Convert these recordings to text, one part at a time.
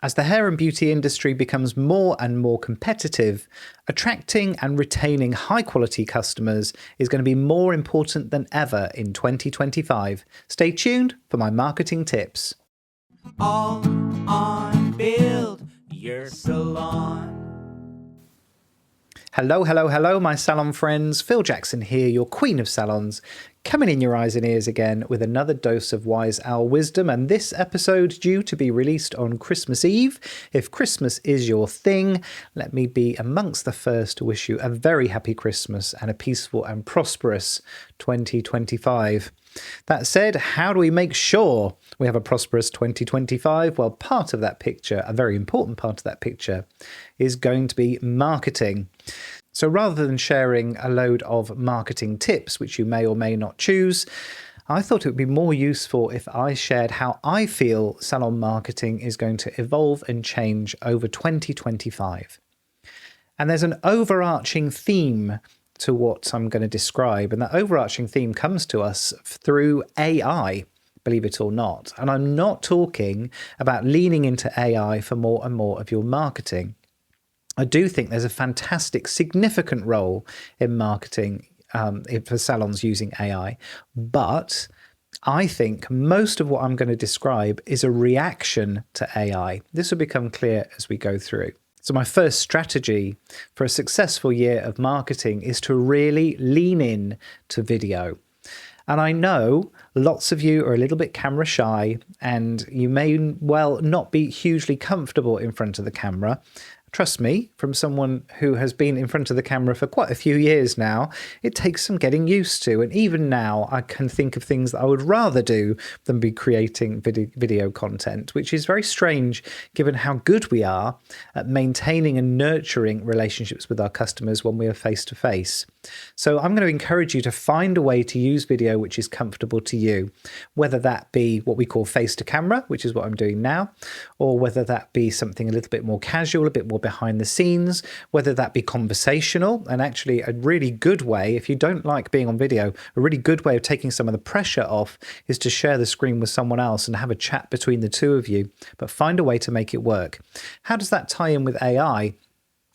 As the hair and beauty industry becomes more and more competitive, attracting and retaining high-quality customers is going to be more important than ever in 2025. Stay tuned for my marketing tips. All on Build Your Salon. Hello, my salon friends. Phil Jackson here, your queen of salons, coming in your eyes and ears again with another dose of wise owl wisdom, and this episode due to be released on Christmas Eve. If Christmas is your thing, let me be amongst the first to wish you a very happy Christmas and a peaceful and prosperous 2025. That said, how do we make sure we have a prosperous 2025? Well, part of that picture, a very important part of that picture, is going to be marketing. So rather than sharing a load of marketing tips, which you may or may not choose, I thought it would be more useful if I shared how I feel salon marketing is going to evolve and change over 2025. And there's an overarching theme to what I'm going to describe, and that overarching theme comes to us through AI, believe it or not. And I'm not talking about leaning into AI for more and more of your marketing. I do think there's a fantastic, significant role in marketing for salons using AI, but I think most of what I'm going to describe is a reaction to AI. This will become clear as we go through. So my first strategy for a successful year of marketing is to really lean in to video. And I know lots of you are a little bit camera shy and you may well not be hugely comfortable in front of the camera. Trust me, from someone who has been in front of the camera for quite a few years now, it takes some getting used to. And even now, I can think of things that I would rather do than be creating video content, which is very strange given how good we are at maintaining and nurturing relationships with our customers when we are face to face. So I'm going to encourage you to find a way to use video which is comfortable to you, whether that be what we call face to camera, which is what I'm doing now, or whether that be something a little bit more casual, a bit more behind the scenes, whether that be conversational. And actually a really good way, if you don't like being on video, a really good way of taking some of the pressure off is to share the screen with someone else and have a chat between the two of you, but find a way to make it work. How does that tie in with AI?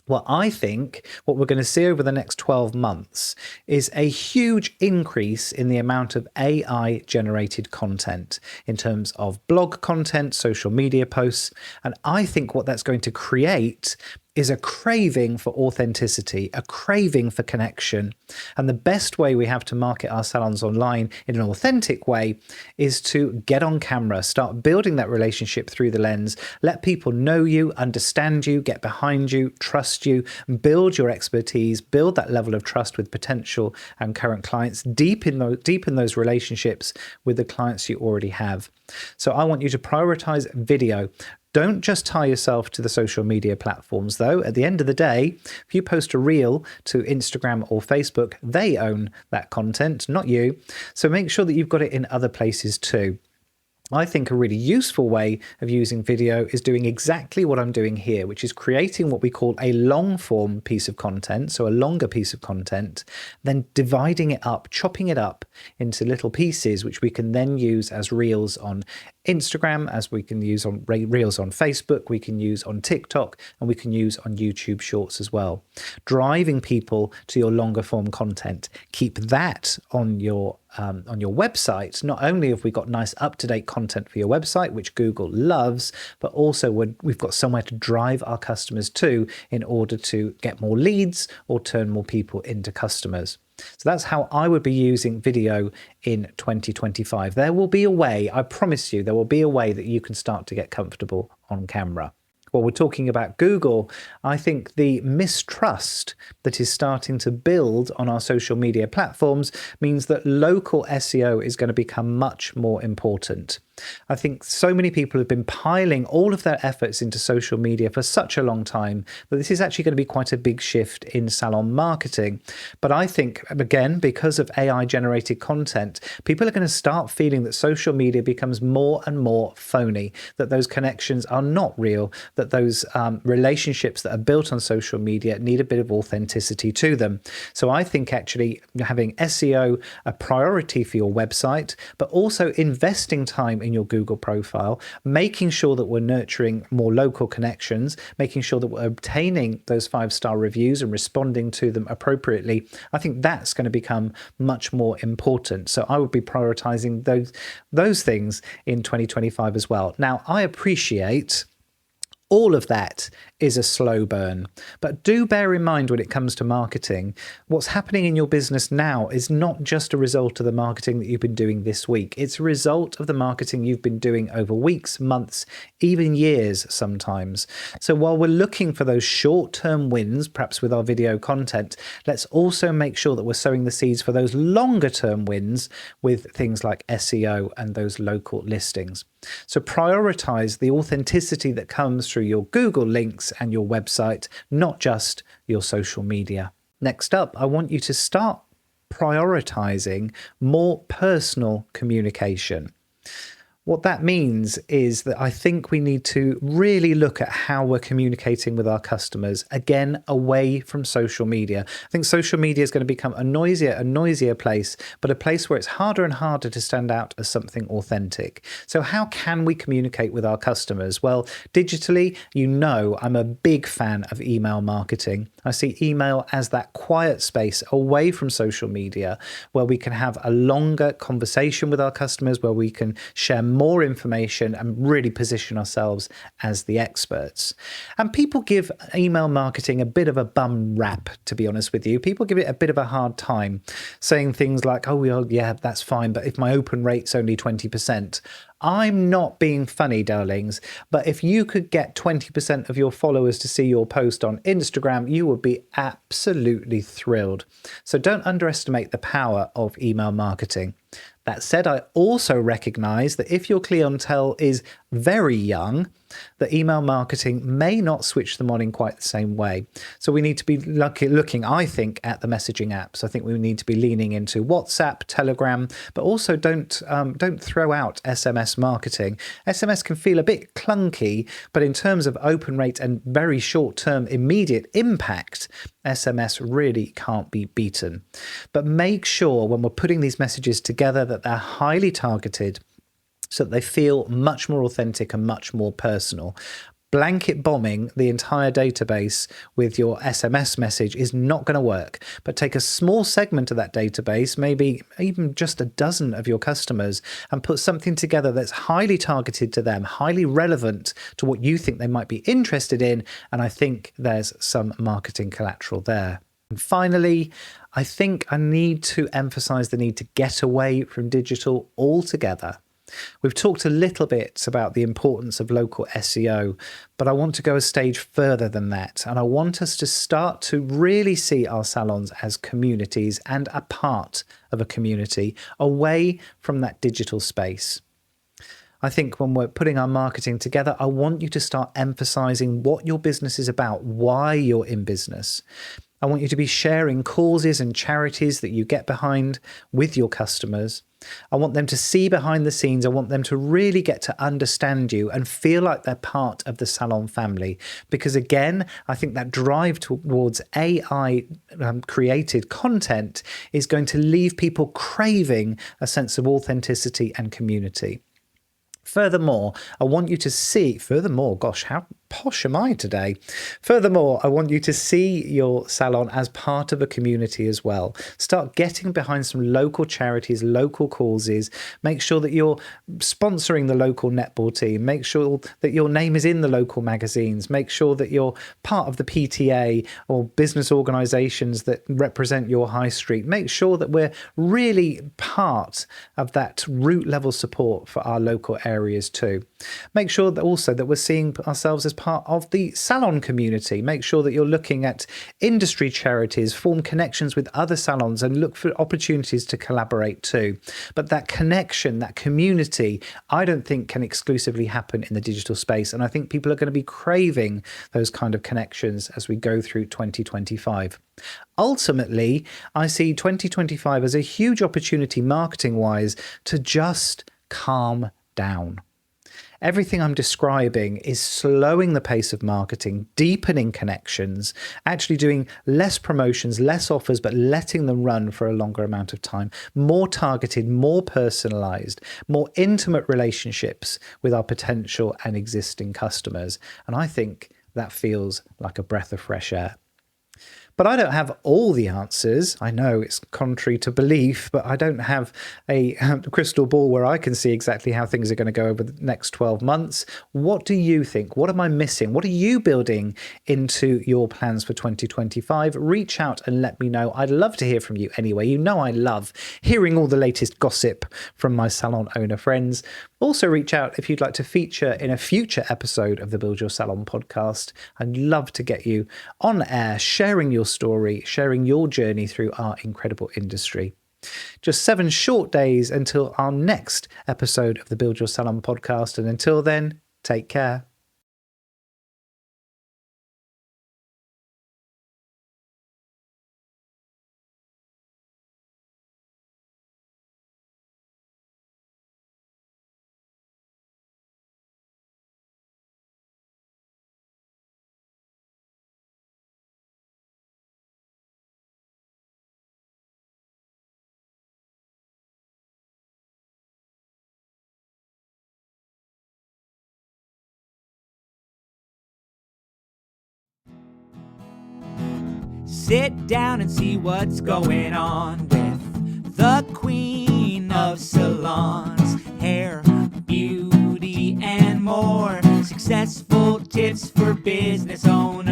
Well, I think what we're going to see over the next 12 months is a huge increase in the amount of AI-generated content in terms of blog content, social media posts. And I think what that's going to create is a craving for authenticity, a craving for connection. And the best way we have to market our salons online in an authentic way is to get on camera, start building that relationship through the lens, let people know you, understand you, get behind you, trust you, build your expertise, build that level of trust with potential and current clients, deepen those relationships with the clients you already have. So I want you to prioritize video. Don't just tie yourself to the social media platforms, though. At the end of the day, if you post a reel to Instagram or Facebook, they own that content, not you. So make sure that you've got it in other places too. I think a really useful way of using video is doing exactly what I'm doing here, which is creating what we call a long form piece of content, so a longer piece of content, then dividing it up, chopping it up into little pieces, which we can then use as reels on Instagram, as we can use on reels on Facebook, we can use on TikTok, and we can use on YouTube Shorts as well. Driving people to your longer form content. Keep that on your website. Not only have we got nice up-to-date content for your website, which Google loves, but also we've got somewhere to drive our customers to in order to get more leads or turn more people into customers. So that's how I would be using video in 2025. There will be a way, I promise you, there will be a way that you can start to get comfortable on camera. Well, we're talking about Google. I think the mistrust that is starting to build on our social media platforms means that local SEO is going to become much more important. I think so many people have been piling all of their efforts into social media for such a long time that this is actually going to be quite a big shift in salon marketing. But I think, again, because of AI-generated content, people are going to start feeling that social media becomes more and more phony, that those connections are not real, that those relationships that are built on social media need a bit of authenticity to them. So I think actually having SEO a priority for your website, but also investing time in in your Google profile, making sure that we're nurturing more local connections, making sure that we're obtaining those 5-star reviews and responding to them appropriately. I think that's going to become much more important. So I would be prioritizing those things in 2025 as well. Now, I appreciate all of that is a slow burn. But do bear in mind when it comes to marketing, what's happening in your business now is not just a result of the marketing that you've been doing this week. It's a result of the marketing you've been doing over weeks, months, even years sometimes. So while we're looking for those short-term wins, perhaps with our video content, let's also make sure that we're sowing the seeds for those longer-term wins with things like SEO and those local listings. So prioritize the authenticity that comes through your Google links and your website, not just your social media. Next up, I want you to start prioritizing more personal communication. What that means is that I think we need to really look at how we're communicating with our customers, again, away from social media. I think social media is going to become a noisier place, but a place where it's harder and harder to stand out as something authentic. So how can we communicate with our customers? Well, digitally, I'm a big fan of email marketing. I see email as that quiet space away from social media where we can have a longer conversation with our customers, where we can share more information and really position ourselves as the experts. And people give email marketing a bit of a bum rap, to be honest with you. People give it a bit of a hard time, saying things like, oh, well, yeah, that's fine, but if my open rate's only 20%, I'm not being funny, darlings, but if you could get 20% of your followers to see your post on Instagram, you would be absolutely thrilled. So don't underestimate the power of email marketing. That said, I also recognize that if your clientele is very young, that email marketing may not switch them on in quite the same way. So we need to be looking, I think, at the messaging apps. I think we need to be leaning into WhatsApp, Telegram, but also don't throw out SMS marketing. SMS can feel a bit clunky, but in terms of open rate and very short-term immediate impact, SMS really can't be beaten. But make sure when we're putting these messages together that they're highly targeted, so that they feel much more authentic and much more personal. Blanket bombing the entire database with your SMS message is not going to work, but take a small segment of that database, maybe even just a dozen of your customers, and put something together that's highly targeted to them, highly relevant to what you think they might be interested in, and I think there's some marketing collateral there. And finally, I think I need to emphasize the need to get away from digital altogether. We've talked a little bit about the importance of local SEO, but I want to go a stage further than that. And I want us to start to really see our salons as communities and a part of a community away from that digital space. I think when we're putting our marketing together, I want you to start emphasizing what your business is about, why you're in business. I want you to be sharing causes and charities that you get behind with your customers. I want them to see behind the scenes. I want them to really get to understand you and feel like they're part of the salon family. Because again, I think that drive towards AI created content is going to leave people craving a sense of authenticity and community. Furthermore, I want you to see, gosh, how posh am I today? Furthermore, I want you to see your salon as part of a community as well. Start getting behind some local charities, local causes. Make sure that you're sponsoring the local netball team. Make sure that your name is in the local magazines. Make sure that you're part of the PTA or business organisations that represent your high street. Make sure that we're really part of that root level support for our local areas too. Make sure that also that we're seeing ourselves as part of the salon community. Make sure that you're looking at industry charities, form connections with other salons and look for opportunities to collaborate too. But that connection, that community, I don't think can exclusively happen in the digital space. And I think people are going to be craving those kind of connections as we go through 2025. Ultimately, I see 2025 as a huge opportunity marketing-wise to just calm down. Everything I'm describing is slowing the pace of marketing, deepening connections, actually doing less promotions, less offers, but letting them run for a longer amount of time, more targeted, more personalized, more intimate relationships with our potential and existing customers. And I think that feels like a breath of fresh air. But I don't have all the answers. I know it's contrary to belief, but I don't have a crystal ball where I can see exactly how things are going to go over the next 12 months. What do you think? What am I missing? What are you building into your plans for 2025? Reach out and let me know. I'd love to hear from you anyway. You know I love hearing all the latest gossip from my salon owner friends. Also reach out if you'd like to feature in a future episode of the Build Your Salon podcast. I'd love to get you on air, sharing your story, sharing your journey through our incredible industry. Just 7 short days until our next episode of the Build Your Salon podcast. And until then, take care. Sit down and see what's going on with the queen of salons. Hair, beauty, and more. Successful tips for business owners.